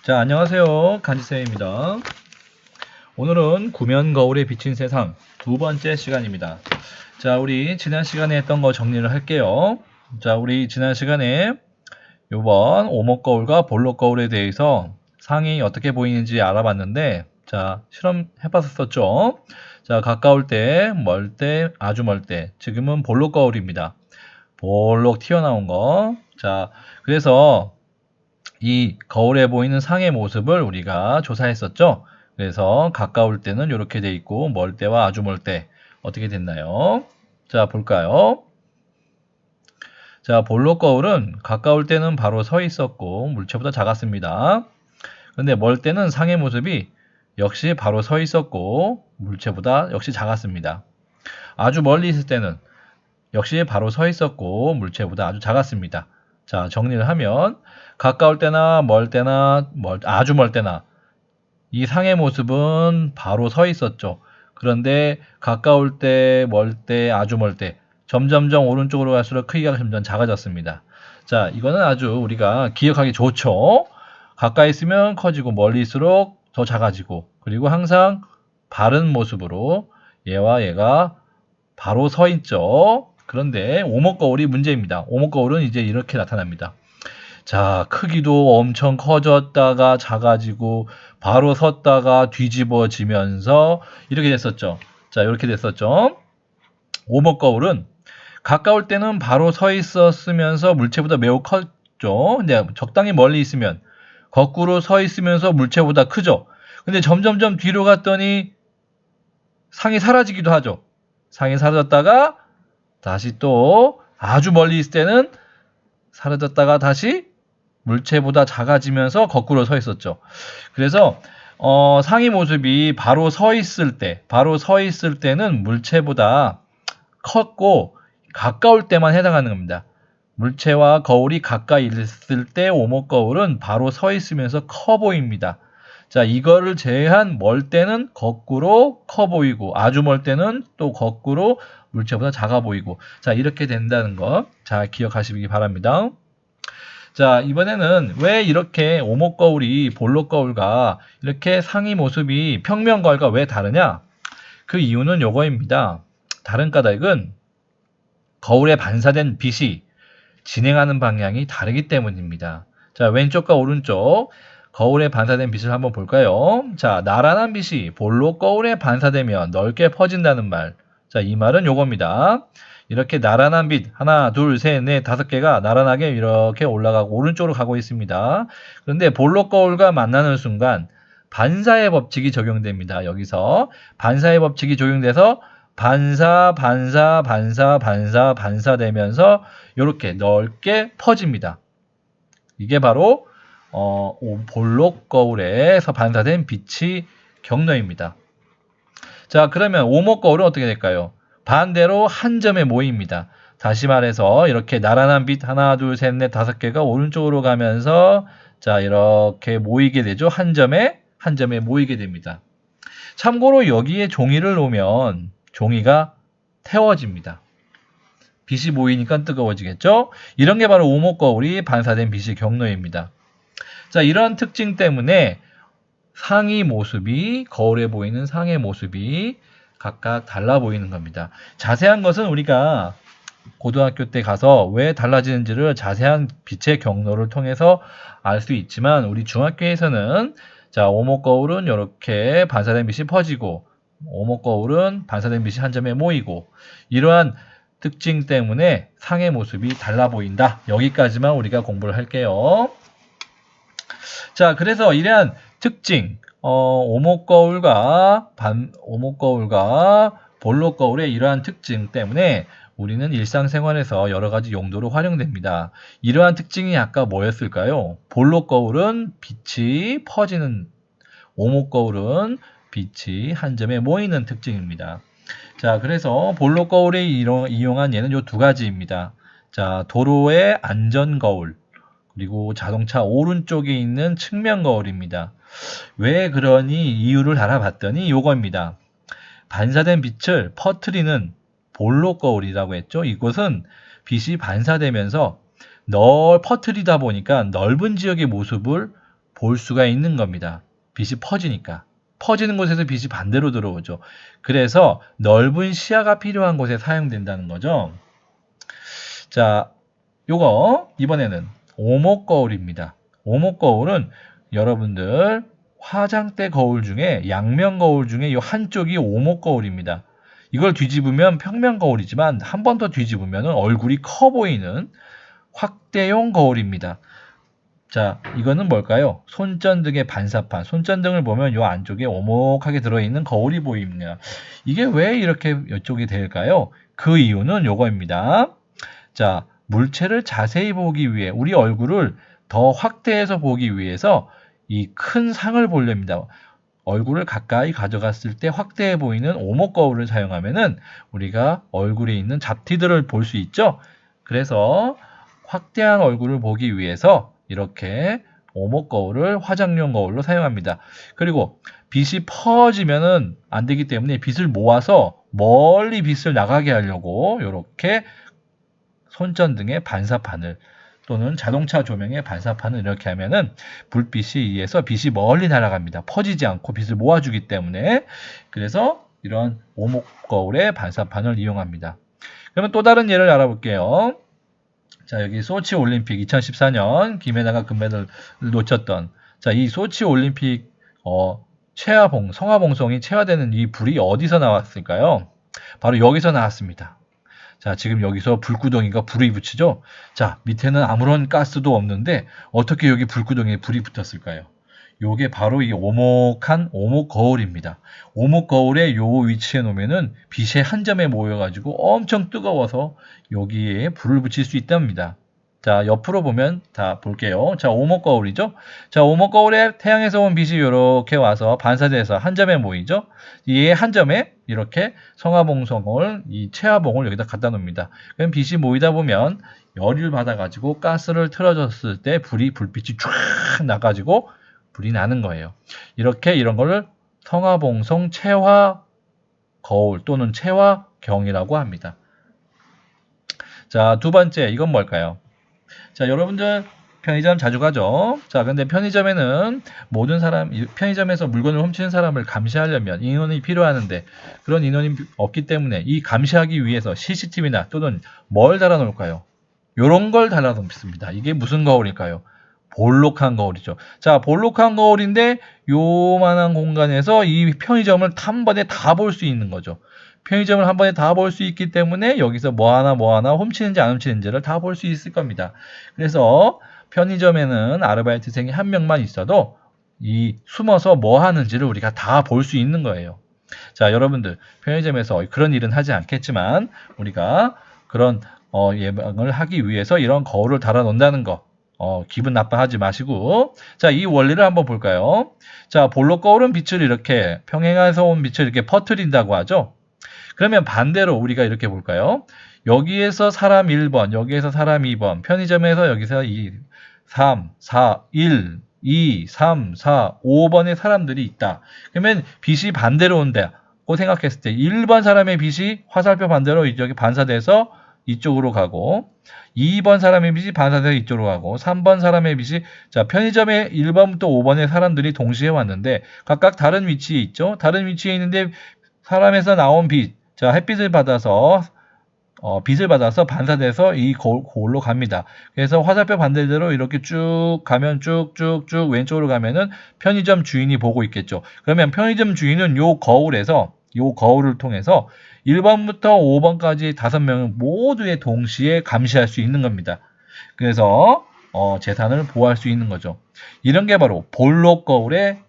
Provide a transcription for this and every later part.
자, 안녕하세요. 간지쌤입니다. 오늘은 구면 거울에 비친 세상 두 번째 시간입니다. 자, 우리 지난 시간에 했던 거 정리를 할게요. 자, 우리 지난 시간에 요번 오목 거울과 볼록 거울에 대해서 상이 어떻게 보이는지 알아봤는데, 자, 실험 해봤었죠. 자, 가까울 때, 멀 때, 아주 멀 때. 지금은 볼록 거울입니다. 볼록 튀어나온 거. 자, 그래서 이 거울에 보이는 상의 모습을 우리가 조사했었죠. 그래서 가까울 때는 이렇게 돼 있고 멀 때와 아주 멀 때 어떻게 됐나요? 자, 볼까요? 자, 볼록 거울은 가까울 때는 바로 서 있었고 물체보다 작았습니다. 그런데 멀 때는 상의 모습이 역시 바로 서 있었고 물체보다 역시 작았습니다. 아주 멀리 있을 때는 역시 바로 서 있었고 물체보다 아주 작았습니다. 자, 정리를 하면 가까울 때나 멀 때나 아주 멀 때나 이 상의 모습은 바로 서 있었죠. 그런데 가까울 때, 멀 때, 아주 멀 때 점점점 오른쪽으로 갈수록 크기가 점점 작아졌습니다. 자, 이거는 아주 우리가 기억하기 좋죠. 가까이 있으면 커지고 멀리일수록 더 작아지고, 그리고 항상 바른 모습으로 얘와 얘가 바로 서 있죠. 그런데 오목 거울이 문제입니다. 오목 거울은 이제 이렇게 나타납니다. 자, 크기도 엄청 커졌다가 작아지고 바로 섰다가 뒤집어지면서 이렇게 됐었죠. 자, 이렇게 됐었죠. 오목 거울은 가까울 때는 바로 서 있었으면서 물체보다 매우 컸죠. 근데 적당히 멀리 있으면 거꾸로 서 있으면서 물체보다 크죠. 근데 점점점 뒤로 갔더니 상이 사라지기도 하죠. 상이 사라졌다가 다시 또 아주 멀리 있을 때는 사라졌다가 다시 물체보다 작아지면서 거꾸로 서 있었죠. 그래서 상의 모습이 바로 서 있을 때는 물체보다 컸고 가까울 때만 해당하는 겁니다. 물체와 거울이 가까이 있을 때 오목 거울은 바로 서 있으면서 커 보입니다. 자, 이거를 제외한 멀 때는 거꾸로 커 보이고 아주 멀 때는 또 거꾸로 물체보다 작아 보이고, 자, 이렇게 된다는 거 잘 기억하시기 바랍니다. 자, 이번에는 왜 이렇게 오목 거울이 볼록 거울과 이렇게 상의 모습이 평면 거울과 왜 다르냐? 그 이유는 요거입니다. 다른 까닭은 거울에 반사된 빛이 진행하는 방향이 다르기 때문입니다. 자, 왼쪽과 오른쪽 거울에 반사된 빛을 한번 볼까요? 자, 나란한 빛이 볼록 거울에 반사되면 넓게 퍼진다는 말. 자, 이 말은 요겁니다. 이렇게 나란한 빛 하나, 둘, 셋, 넷, 다섯 개가 나란하게 이렇게 올라가고 오른쪽으로 가고 있습니다. 그런데 볼록 거울과 만나는 순간 반사의 법칙이 적용됩니다. 여기서 반사의 법칙이 적용돼서 반사되면서 이렇게 넓게 퍼집니다. 이게 바로 볼록 거울에서 반사된 빛의 경로입니다. 자, 그러면 오목 거울은 어떻게 될까요? 반대로 한 점에 모입니다. 다시 말해서 이렇게 나란한 빛 하나, 둘, 셋, 넷, 다섯 개가 오른쪽으로 가면서 자, 이렇게 모이게 되죠. 한 점에 모이게 됩니다. 참고로 여기에 종이를 놓으면 종이가 태워집니다. 빛이 모이니까 뜨거워지겠죠? 이런 게 바로 오목 거울이 반사된 빛의 경로입니다. 자, 이런 특징 때문에 상의 모습이, 거울에 보이는 상의 모습이 각각 달라 보이는 겁니다. 자세한 것은 우리가 고등학교 때 가서 왜 달라지는지를 자세한 빛의 경로를 통해서 알 수 있지만, 우리 중학교에서는 자, 오목 거울은 이렇게 반사된 빛이 퍼지고 오목 거울은 반사된 빛이 한 점에 모이고, 이러한 특징 때문에 상의 모습이 달라 보인다. 여기까지만 우리가 공부를 할게요. 자, 그래서 이러한 특징, 오목 거울과 볼록 거울의 이러한 특징 때문에 우리는 일상생활에서 여러 가지 용도로 활용됩니다. 이러한 특징이 아까 뭐였을까요? 볼록 거울은 빛이 퍼지는, 오목 거울은 빛이 한 점에 모이는 특징입니다. 자, 그래서 볼록 거울에 이용한 예는 요 두 가지입니다. 자, 도로의 안전 거울, 그리고 자동차 오른쪽에 있는 측면 거울입니다. 왜 그러니 이유를 알아봤더니 요겁니다. 반사된 빛을 퍼뜨리는 볼록 거울이라고 했죠. 이곳은 빛이 반사되면서 퍼뜨리다 보니까 넓은 지역의 모습을 볼 수가 있는 겁니다. 빛이 퍼지니까. 퍼지는 곳에서 빛이 반대로 들어오죠. 그래서 넓은 시야가 필요한 곳에 사용된다는 거죠. 자, 요거 이번에는 오목거울입니다. 오목거울은 여러분들 화장대 거울 중에 양면 거울 중에 이 한쪽이 오목거울입니다. 이걸 뒤집으면 평면 거울이지만 한 번 더 뒤집으면 얼굴이 커 보이는 확대용 거울입니다. 자, 이거는 뭘까요? 손전등의 반사판. 손전등을 보면 이 안쪽에 오목하게 들어있는 거울이 보입니다. 이게 왜 이렇게 이쪽이 될까요? 그 이유는 요거입니다. 자, 물체를 자세히 보기 위해 우리 얼굴을 더 확대해서 보기 위해서 이 큰 상을 보렵니다. 얼굴을 가까이 가져갔을 때 확대해 보이는 오목거울을 사용하면은 우리가 얼굴에 있는 잡티들을 볼 수 있죠. 그래서 확대한 얼굴을 보기 위해서 이렇게 오목거울을 화장용 거울로 사용합니다. 그리고 빛이 퍼지면은 안 되기 때문에 빛을 모아서 멀리 빛을 나가게 하려고 이렇게 손전등의 반사판을 또는 자동차 조명의 반사판을 이렇게 하면은 불빛이 의해서 빛이 멀리 날아갑니다. 퍼지지 않고 빛을 모아주기 때문에. 그래서 이런 오목거울의 반사판을 이용합니다. 그러면 또 다른 예를 알아볼게요. 자, 여기 소치 올림픽 2014년 김연아가 금메달을 놓쳤던, 자, 이 소치 올림픽 성화봉송이 체화되는 이 불이 어디서 나왔을까요? 바로 여기서 나왔습니다. 자, 지금 여기서 불구덩이가 불이 붙이죠? 자, 밑에는 아무런 가스도 없는데 어떻게 여기 불구덩이에 불이 붙었을까요? 요게 바로 이 오목한 오목거울입니다. 오목거울에 요 위치에 놓으면은 빛의 한 점에 모여가지고 엄청 뜨거워서 여기에 불을 붙일 수 있답니다. 자, 옆으로 보면 다 볼게요. 자, 오목거울이죠? 자, 오목거울에 태양에서 온 빛이 이렇게 와서 반사돼서 한 점에 모이죠? 이 한 점에 이렇게 성화봉송을, 이 체화봉을 여기다 갖다 놓습니다. 그럼 빛이 모이다 보면 열을 받아가지고 가스를 틀어줬을 때 불빛이 쫙 나가지고 불이 나는 거예요. 이렇게 이런 거를 성화봉송 체화 거울 또는 체화경이라고 합니다. 자, 두 번째, 이건 뭘까요? 자, 여러분들 편의점 자주 가죠? 자, 근데 편의점에는 편의점에서 물건을 훔치는 사람을 감시하려면 인원이 필요하는데 그런 인원이 없기 때문에 이 감시하기 위해서 CCTV나 또는 뭘 달아놓을까요? 요런 걸 달아놓습니다. 이게 무슨 거울일까요? 볼록한 거울이죠. 자, 볼록한 거울인데 요만한 공간에서 이 편의점을 한 번에 다 볼 수 있는 거죠. 편의점을 한 번에 다 볼 수 있기 때문에 여기서 뭐 하나 훔치는지 안 훔치는지를 다 볼 수 있을 겁니다. 그래서 편의점에는 아르바이트생이 한 명만 있어도 이 숨어서 뭐 하는지를 우리가 다 볼 수 있는 거예요. 자, 여러분들 편의점에서 그런 일은 하지 않겠지만 우리가 그런 예방을 하기 위해서 이런 거울을 달아 놓는다는 거 기분 나빠하지 마시고, 자, 이 원리를 한번 볼까요? 자, 볼록 거울은 빛을 이렇게 평행에서 온 빛을 이렇게 퍼뜨린다고 하죠. 그러면 반대로 우리가 이렇게 볼까요? 여기에서 사람 1번, 여기에서 사람 2번, 편의점에서 여기서 3, 4, 1, 2, 3, 4, 5번의 사람들이 있다. 그러면 빛이 반대로 온다고 생각했을 때 1번 사람의 빛이 화살표 반대로 이쪽에 반사돼서 이쪽으로 가고 2번 사람의 빛이 반사돼서 이쪽으로 가고 3번 사람의 빛이, 자, 편의점에 1번부터 5번의 사람들이 동시에 왔는데 각각 다른 위치에 있죠. 다른 위치에 있는데 사람에서 나온 빛, 자, 햇빛을 받아서 빛을 받아서 반사돼서 이 거울로 갑니다. 그래서 화살표 반대대로 이렇게 쭉 가면 쭉쭉쭉 왼쪽으로 가면은 편의점 주인이 보고 있겠죠. 그러면 편의점 주인은 요 거울을 통해서 1번부터 5번까지 5명을 모두에 동시에 감시할 수 있는 겁니다. 그래서 재산을 보호할 수 있는 거죠. 이런 게 바로 볼록 거울의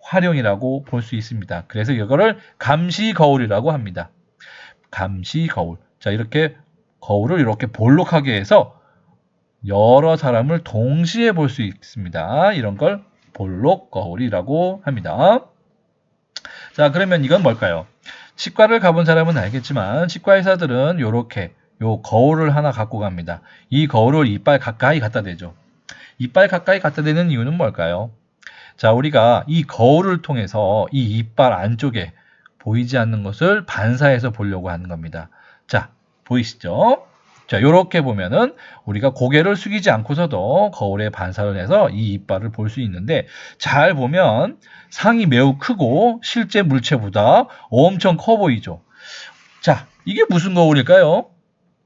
활용이라고 볼 수 있습니다. 그래서 이거를 감시 거울이라고 합니다. 감시 거울. 자, 이렇게 거울을 이렇게 볼록하게 해서 여러 사람을 동시에 볼 수 있습니다. 이런 걸 볼록 거울이라고 합니다. 자, 그러면 이건 뭘까요? 치과를 가본 사람은 알겠지만 치과 의사들은 이렇게 요 거울을 하나 갖고 갑니다. 이 거울을 이빨 가까이 갖다 대죠. 이빨 가까이 갖다 대는 이유는 뭘까요? 자, 우리가 이 거울을 통해서 이 이빨 안쪽에 보이지 않는 것을 반사해서 보려고 하는 겁니다. 자, 보이시죠? 자, 요렇게 보면은 우리가 고개를 숙이지 않고서도 거울에 반사를 해서 이 이빨을 볼 수 있는데, 잘 보면 상이 매우 크고 실제 물체보다 엄청 커 보이죠. 자, 이게 무슨 거울일까요?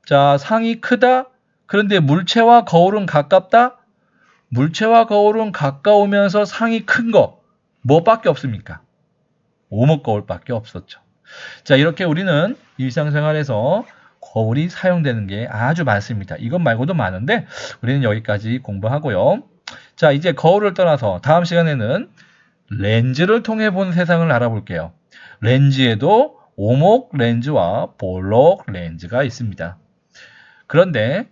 자, 상이 크다? 그런데 물체와 거울은 가깝다? 물체와 거울은 가까우면서 상이 큰 거, 뭐밖에 없습니까? 오목 거울밖에 없었죠. 자, 이렇게 우리는 일상생활에서 거울이 사용되는 게 아주 많습니다. 이것 말고도 많은데 우리는 여기까지 공부하고요. 자, 이제 거울을 떠나서 다음 시간에는 렌즈를 통해 본 세상을 알아볼게요. 렌즈에도 오목 렌즈와 볼록 렌즈가 있습니다. 그런데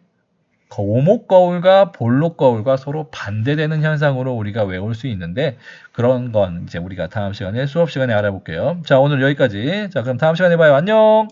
오목 거울과 볼록 거울과 서로 반대되는 현상으로 우리가 외울 수 있는데, 그런 건 이제 우리가 다음 시간에 수업 시간에 알아볼게요. 자, 오늘 여기까지. 자, 그럼 다음 시간에 봐요. 안녕!